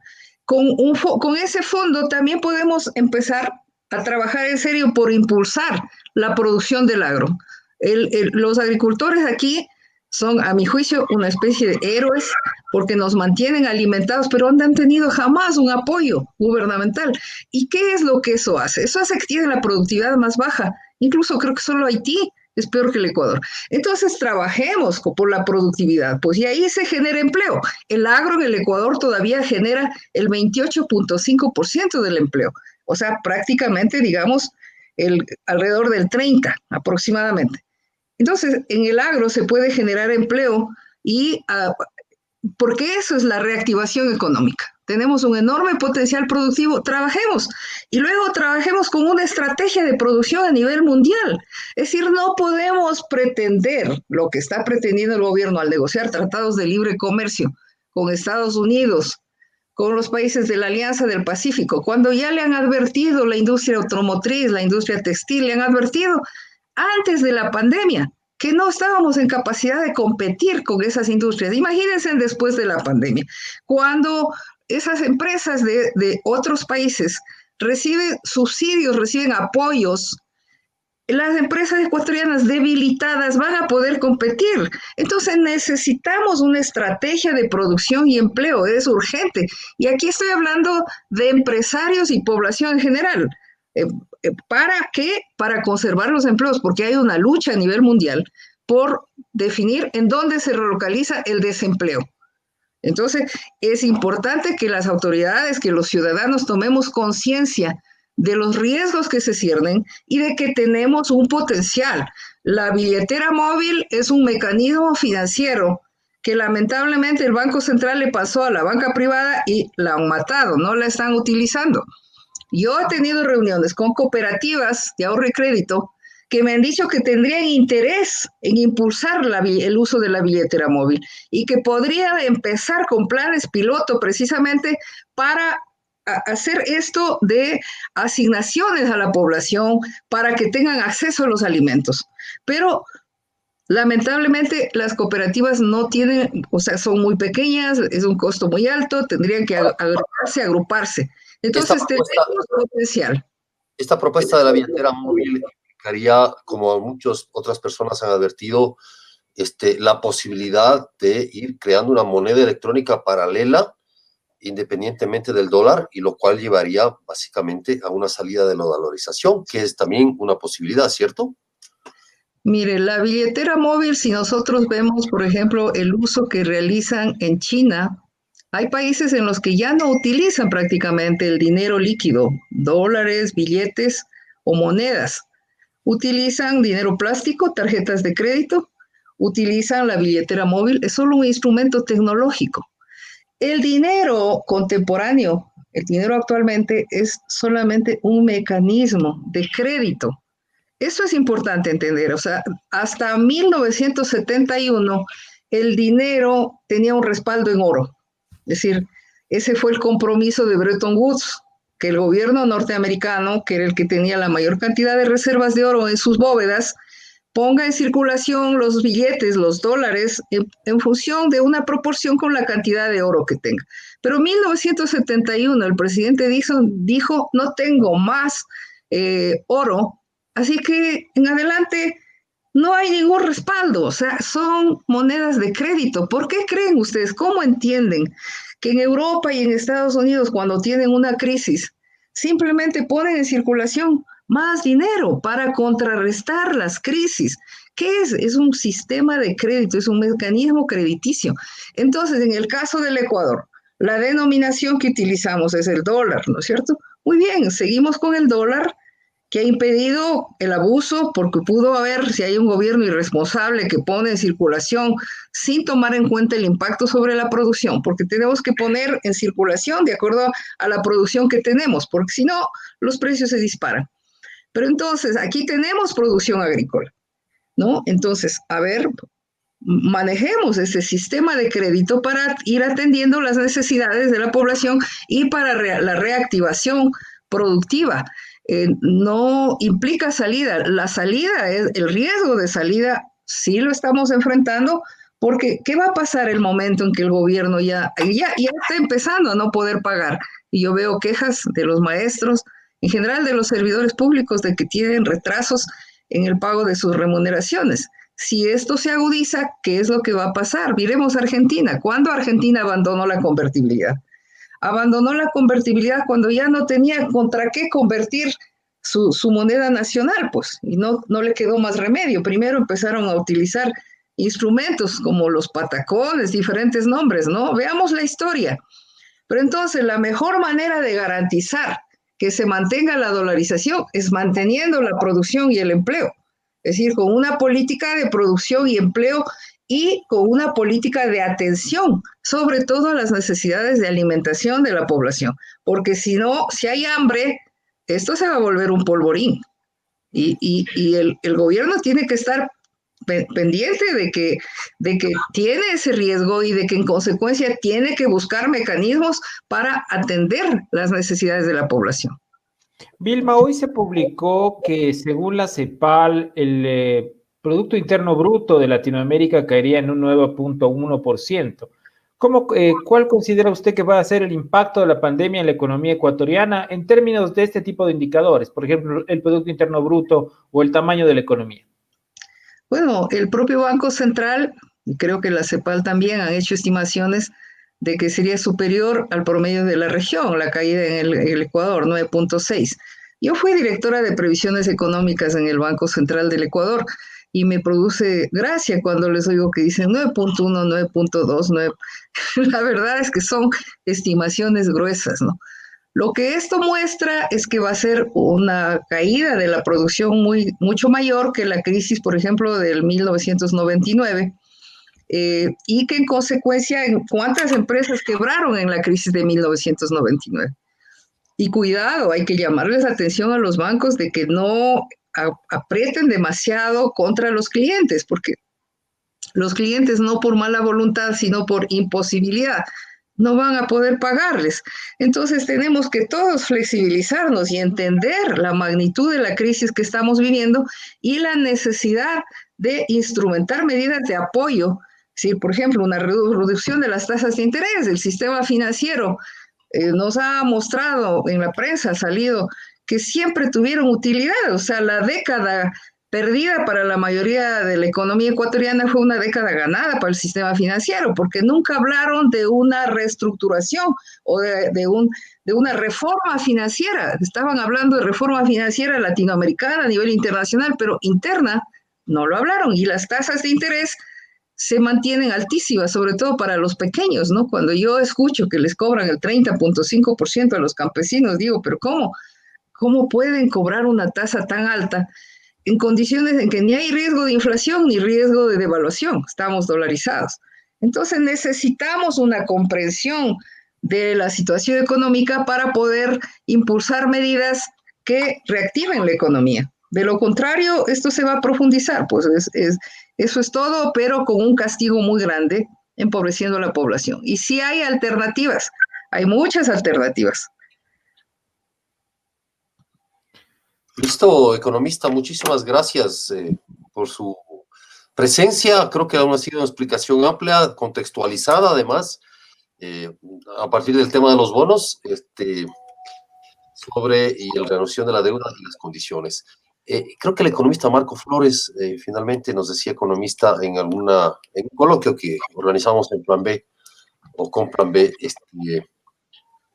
Con ese fondo también podemos empezar a trabajar en serio por impulsar la producción del agro. Los agricultores aquí son, a mi juicio, una especie de héroes porque nos mantienen alimentados, pero no han tenido jamás un apoyo gubernamental. ¿Y qué es lo que eso hace? Eso hace que tienen la productividad más baja. Incluso creo que solo Haití es peor que el Ecuador. Entonces trabajemos por la productividad, pues y ahí se genera empleo. El agro en el Ecuador todavía genera el 28.5% del empleo, o sea, prácticamente, digamos, alrededor del 30 aproximadamente. Entonces, en el agro se puede generar empleo y porque eso es la reactivación económica. Tenemos un enorme potencial productivo, trabajemos y luego trabajemos con una estrategia de producción a nivel mundial. Es decir, no podemos pretender lo que está pretendiendo el gobierno al negociar tratados de libre comercio con Estados Unidos, con los países de la Alianza del Pacífico, cuando ya le han advertido la industria automotriz, la industria textil, le han advertido antes de la pandemia que no estábamos en capacidad de competir con esas industrias. Imagínense después de la pandemia, cuando esas empresas de otros países reciben subsidios, reciben apoyos, las empresas ecuatorianas debilitadas van a poder competir. Entonces necesitamos una estrategia de producción y empleo, es urgente. Y aquí estoy hablando de empresarios y población en general. ¿Para qué? Para conservar los empleos, porque hay una lucha a nivel mundial por definir en dónde se relocaliza el desempleo. Entonces, es importante que las autoridades, que los ciudadanos tomemos conciencia de los riesgos que se ciernen y de que tenemos un potencial. La billetera móvil es un mecanismo financiero que lamentablemente el Banco Central le pasó a la banca privada y la han matado, no la están utilizando. Yo he tenido reuniones con cooperativas de ahorro y crédito que me han dicho que tendrían interés en impulsar el uso de la billetera móvil y que podría empezar con planes piloto precisamente para hacer esto de asignaciones a la población para que tengan acceso a los alimentos. Pero lamentablemente las cooperativas no tienen, o sea, son muy pequeñas, es un costo muy alto, tendrían que agruparse. Entonces tenemos potencial. Esta propuesta de la billetera móvil implicaría, como muchas otras personas han advertido, la posibilidad de ir creando una moneda electrónica paralela independientemente del dólar, y lo cual llevaría básicamente a una salida de la dolarización, que es también una posibilidad, ¿cierto? Mire, la billetera móvil, si nosotros vemos, por ejemplo, el uso que realizan en China, hay países en los que ya no utilizan prácticamente el dinero líquido, dólares, billetes o monedas. Utilizan dinero plástico, tarjetas de crédito, utilizan la billetera móvil, es solo un instrumento tecnológico. El dinero contemporáneo, el dinero actualmente es solamente un mecanismo de crédito. Eso es importante entender, o sea, hasta 1971 el dinero tenía un respaldo en oro. Es decir, ese fue el compromiso de Bretton Woods, que el gobierno norteamericano, que era el que tenía la mayor cantidad de reservas de oro en sus bóvedas, ponga en circulación los billetes, los dólares, en función de una proporción con la cantidad de oro que tenga. Pero en 1971 el presidente dijo no tengo más oro, así que en adelante no hay ningún respaldo, o sea, son monedas de crédito. ¿Por qué creen ustedes? ¿Cómo entienden que en Europa y en Estados Unidos, cuando tienen una crisis, simplemente ponen en circulación más dinero para contrarrestar las crisis? ¿Qué es? Es un sistema de crédito, es un mecanismo crediticio. Entonces, en el caso del Ecuador, la denominación que utilizamos es el dólar, ¿no es cierto? Muy bien, seguimos con el dólar, que ha impedido el abuso, porque pudo haber, si hay un gobierno irresponsable que pone en circulación sin tomar en cuenta el impacto sobre la producción, porque tenemos que poner en circulación de acuerdo a la producción que tenemos, porque si no, los precios se disparan. Pero entonces, aquí tenemos producción agrícola, ¿no? Entonces, a ver, manejemos ese sistema de crédito para ir atendiendo las necesidades de la población y para la reactivación productiva. No implica salida. La salida, el riesgo de salida, sí lo estamos enfrentando, porque ¿qué va a pasar el momento en que el gobierno ya está empezando a no poder pagar? Y yo veo quejas de los maestros, en general de los servidores públicos, de que tienen retrasos en el pago de sus remuneraciones. Si esto se agudiza, ¿qué es lo que va a pasar? Miremos Argentina. ¿Cuándo Argentina abandonó la convertibilidad? Abandonó la convertibilidad cuando ya no tenía contra qué convertir su moneda nacional, pues, y no le quedó más remedio. Primero empezaron a utilizar instrumentos como los patacones, diferentes nombres, ¿no? Veamos la historia. Pero entonces la mejor manera de garantizar que se mantenga la dolarización es manteniendo la producción y el empleo. Es decir, con una política de producción y empleo y con una política de atención, sobre todo a las necesidades de alimentación de la población. Porque si no, si hay hambre, esto se va a volver un polvorín. Y el gobierno tiene que estar pendiente de que tiene ese riesgo y de que en consecuencia tiene que buscar mecanismos para atender las necesidades de la población. Vilma, hoy se publicó que según la CEPAL, el Producto Interno Bruto de Latinoamérica caería en un 9.1%. ¿Cuál considera usted que va a ser el impacto de la pandemia en la economía ecuatoriana en términos de este tipo de indicadores? Por ejemplo, el Producto Interno Bruto o el tamaño de la economía. Bueno, el propio Banco Central, y creo que la CEPAL también han hecho estimaciones de que sería superior al promedio de la región, la caída en el Ecuador, 9.6. Yo fui directora de previsiones económicas en el Banco Central del Ecuador y me produce gracia cuando les oigo que dicen 9.1, 9.2, 9. La verdad es que son estimaciones gruesas, ¿no? Lo que esto muestra es que va a ser una caída de la producción mucho mayor que la crisis, por ejemplo, del 1999, y que en consecuencia, ¿cuántas empresas quebraron en la crisis de 1999? Y cuidado, hay que llamarles atención a los bancos de que no aprieten demasiado contra los clientes, porque los clientes no por mala voluntad, sino por imposibilidad, no van a poder pagarles. Entonces tenemos que todos flexibilizarnos y entender la magnitud de la crisis que estamos viviendo y la necesidad de instrumentar medidas de apoyo. Si, por ejemplo, una reducción de las tasas de interés del sistema financiero nos ha mostrado en la prensa, ha salido que siempre tuvieron utilidad. O sea, la década perdida para la mayoría de la economía ecuatoriana fue una década ganada para el sistema financiero, porque nunca hablaron de una reestructuración o de una reforma financiera. Estaban hablando de reforma financiera latinoamericana a nivel internacional, pero interna no lo hablaron. Y las tasas de interés se mantienen altísimas, sobre todo para los pequeños, ¿no? Cuando yo escucho que les cobran el 30.5% a los campesinos, digo, pero ¿cómo pueden cobrar una tasa tan alta en condiciones en que ni hay riesgo de inflación ni riesgo de devaluación? Estamos dolarizados. Entonces necesitamos una comprensión de la situación económica para poder impulsar medidas que reactiven la economía. De lo contrario, esto se va a profundizar, pues eso es todo, pero con un castigo muy grande, empobreciendo a la población. Y sí hay alternativas, hay muchas alternativas. Listo, economista, muchísimas gracias por su presencia. Creo que ha sido una explicación amplia, contextualizada además, a partir del tema de los bonos, sobre y la reducción de la deuda y las condiciones. Creo que el economista Marco Flores finalmente nos decía, economista, en un coloquio que organizamos en Plan B o con Plan B,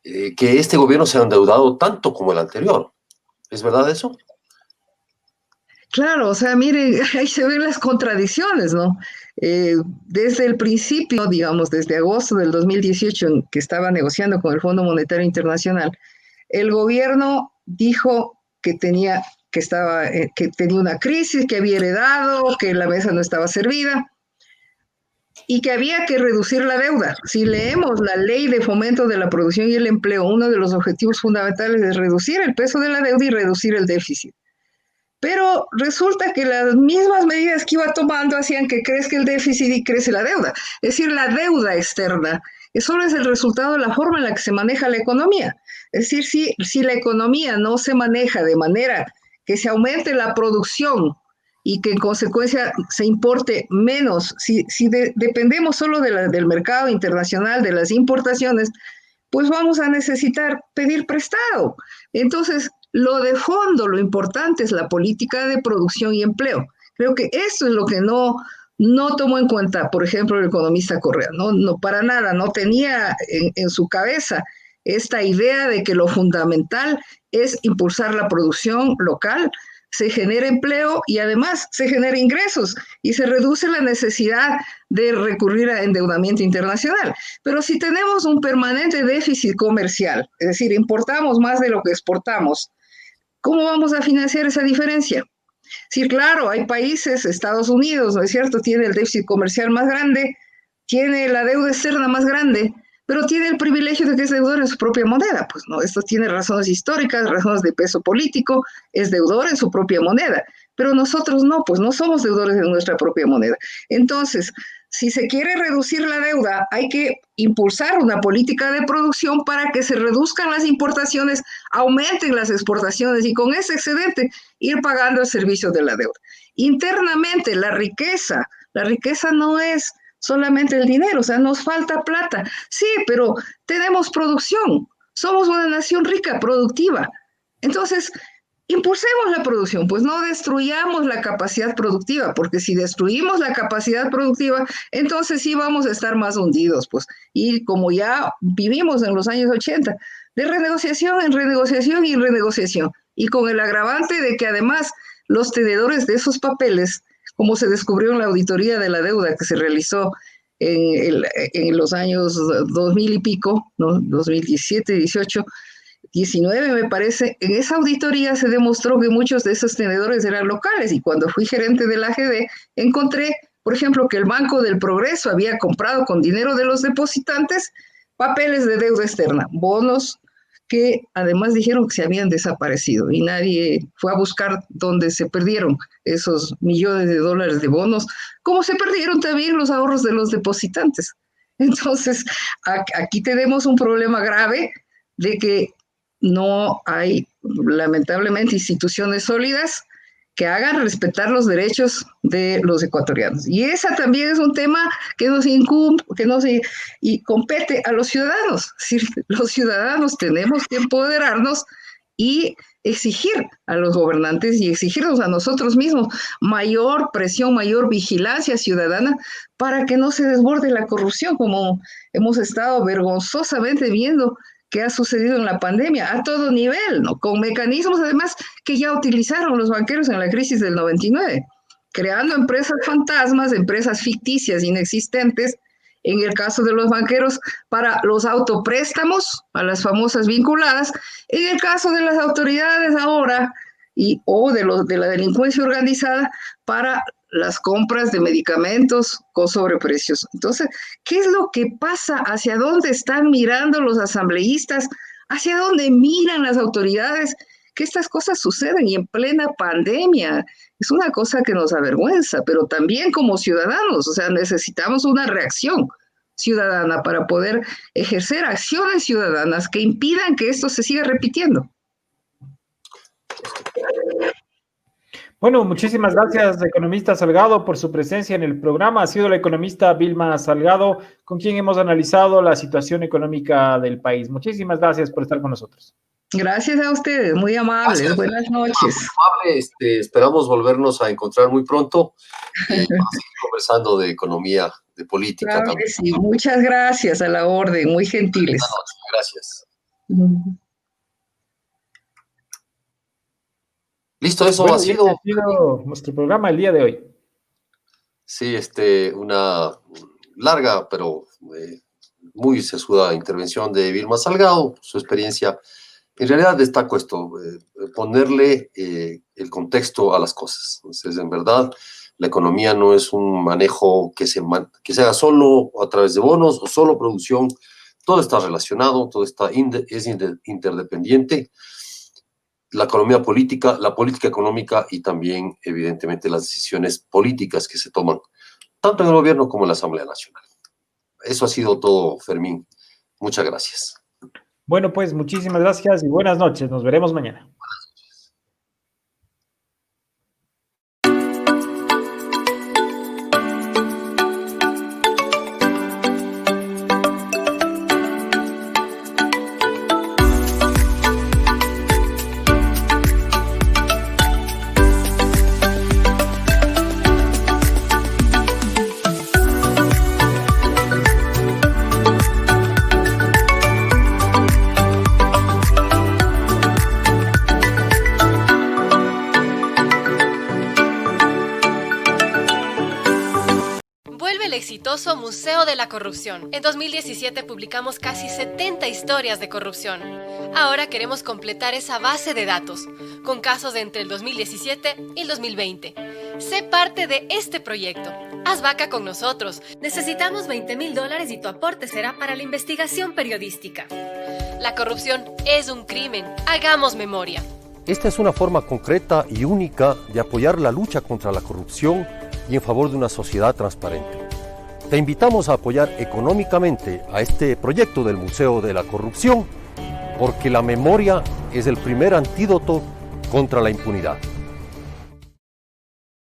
que este gobierno se ha endeudado tanto como el anterior. ¿Es verdad eso? Claro, o sea, miren, ahí se ven las contradicciones, ¿no? Desde el principio, digamos, desde agosto del 2018, en que estaba negociando con el Fondo Monetario Internacional, el gobierno dijo que tenía una crisis, que había heredado, que la mesa no estaba servida y que había que reducir la deuda. Si leemos la Ley de Fomento de la Producción y el Empleo, uno de los objetivos fundamentales es reducir el peso de la deuda y reducir el déficit. Pero resulta que las mismas medidas que iba tomando hacían que crezca el déficit y crece la deuda. Es decir, la deuda externa solo es el resultado de la forma en la que se maneja la economía. Es decir, si la economía no se maneja de manera que se aumente la producción y que en consecuencia se importe menos, si dependemos solo del mercado internacional, de las importaciones, pues vamos a necesitar pedir prestado. Entonces, lo de fondo, lo importante es la política de producción y empleo. Creo que eso es lo que no tomó en cuenta, por ejemplo, el economista Correa. No para nada, no tenía en su cabeza esta idea de que lo fundamental es impulsar la producción local, se genera empleo y además se genera ingresos y se reduce la necesidad de recurrir a endeudamiento internacional. Pero si tenemos un permanente déficit comercial, es decir, importamos más de lo que exportamos, ¿cómo vamos a financiar esa diferencia? Sí, claro, hay países, Estados Unidos, ¿no es cierto?, tiene el déficit comercial más grande, tiene la deuda externa más grande, pero tiene el privilegio de que es deudor en su propia moneda. Pues no, esto tiene razones históricas, razones de peso político, es deudor en su propia moneda, pero nosotros no, pues no somos deudores en nuestra propia moneda. Entonces, si se quiere reducir la deuda, hay que impulsar una política de producción para que se reduzcan las importaciones, aumenten las exportaciones y con ese excedente ir pagando el servicio de la deuda. Internamente, la riqueza no es solamente el dinero, o sea, nos falta plata. Sí, pero tenemos producción, somos una nación rica, productiva. Entonces, impulsemos la producción, pues no destruyamos la capacidad productiva, porque si destruimos la capacidad productiva, entonces sí vamos a estar más hundidos, pues. Y como ya vivimos en los años 80, de renegociación en renegociación y renegociación, y con el agravante de que además los tenedores de esos papeles, como se descubrió en la auditoría de la deuda que se realizó en los años 2000 y pico, ¿no? 2017, 18, 19 me parece, en esa auditoría se demostró que muchos de esos tenedores eran locales, y cuando fui gerente de la AGD encontré, por ejemplo, que el Banco del Progreso había comprado con dinero de los depositantes papeles de deuda externa, bonos que además dijeron que se habían desaparecido y nadie fue a buscar dónde se perdieron esos millones de dólares de bonos, como se perdieron también los ahorros de los depositantes. Entonces, aquí tenemos un problema grave de que no hay, lamentablemente, instituciones sólidas que hagan respetar los derechos de los ecuatorianos. Y ese también es un tema que nos incumbe, y compete a los ciudadanos. Es decir, los ciudadanos tenemos que empoderarnos y exigir a los gobernantes y exigirnos a nosotros mismos mayor presión, mayor vigilancia ciudadana para que no se desborde la corrupción, como hemos estado vergonzosamente viendo que ha sucedido en la pandemia, a todo nivel, ¿no? Con mecanismos además que ya utilizaron los banqueros en la crisis del 99, creando empresas fantasmas, empresas ficticias, inexistentes, en el caso de los banqueros, para los autopréstamos, a las famosas vinculadas, en el caso de las autoridades ahora, o de la delincuencia organizada, para las compras de medicamentos con sobreprecios. Entonces, ¿qué es lo que pasa? ¿Hacia dónde están mirando los asambleístas? ¿Hacia dónde miran las autoridades? Que estas cosas suceden y en plena pandemia. Es una cosa que nos avergüenza, pero también como ciudadanos, o sea, necesitamos una reacción ciudadana para poder ejercer acciones ciudadanas que impidan que esto se siga repitiendo. Bueno, muchísimas gracias, economista Salgado, por su presencia en el programa. Ha sido la economista Vilma Salgado, con quien hemos analizado la situación económica del país. Muchísimas gracias por estar con nosotros. Gracias a ustedes, muy amables. Gracias. Buenas noches. Esperamos volvernos a encontrar muy pronto para seguir conversando de economía, de política. Claro también. Que sí. Muchas gracias, a la orden, muy gentiles. Buenas noches, gracias. Listo, eso ha sido nuestro programa el día de hoy. Sí, una larga pero muy sesuda intervención de Vilma Salgado, su experiencia. En realidad destaco esto, ponerle el contexto a las cosas. Entonces, en verdad, la economía no es un manejo que se haga solo a través de bonos o solo producción. Todo está relacionado, todo es interdependiente. La economía política, la política económica y también, evidentemente, las decisiones políticas que se toman, tanto en el gobierno como en la Asamblea Nacional. Eso ha sido todo, Fermín. Muchas gracias. Bueno, pues muchísimas gracias y buenas noches. Nos veremos mañana. exitoso Museo de la Corrupción. En 2017 publicamos casi 70 historias de corrupción. Ahora queremos completar esa base de datos, con casos de entre el 2017 y el 2020. Sé parte de este proyecto. Haz vaca con nosotros. Necesitamos $20,000 y tu aporte será para la investigación periodística. La corrupción es un crimen. Hagamos memoria. Esta es una forma concreta y única de apoyar la lucha contra la corrupción y en favor de una sociedad transparente. Te invitamos a apoyar económicamente a este proyecto del Museo de la Corrupción, porque la memoria es el primer antídoto contra la impunidad.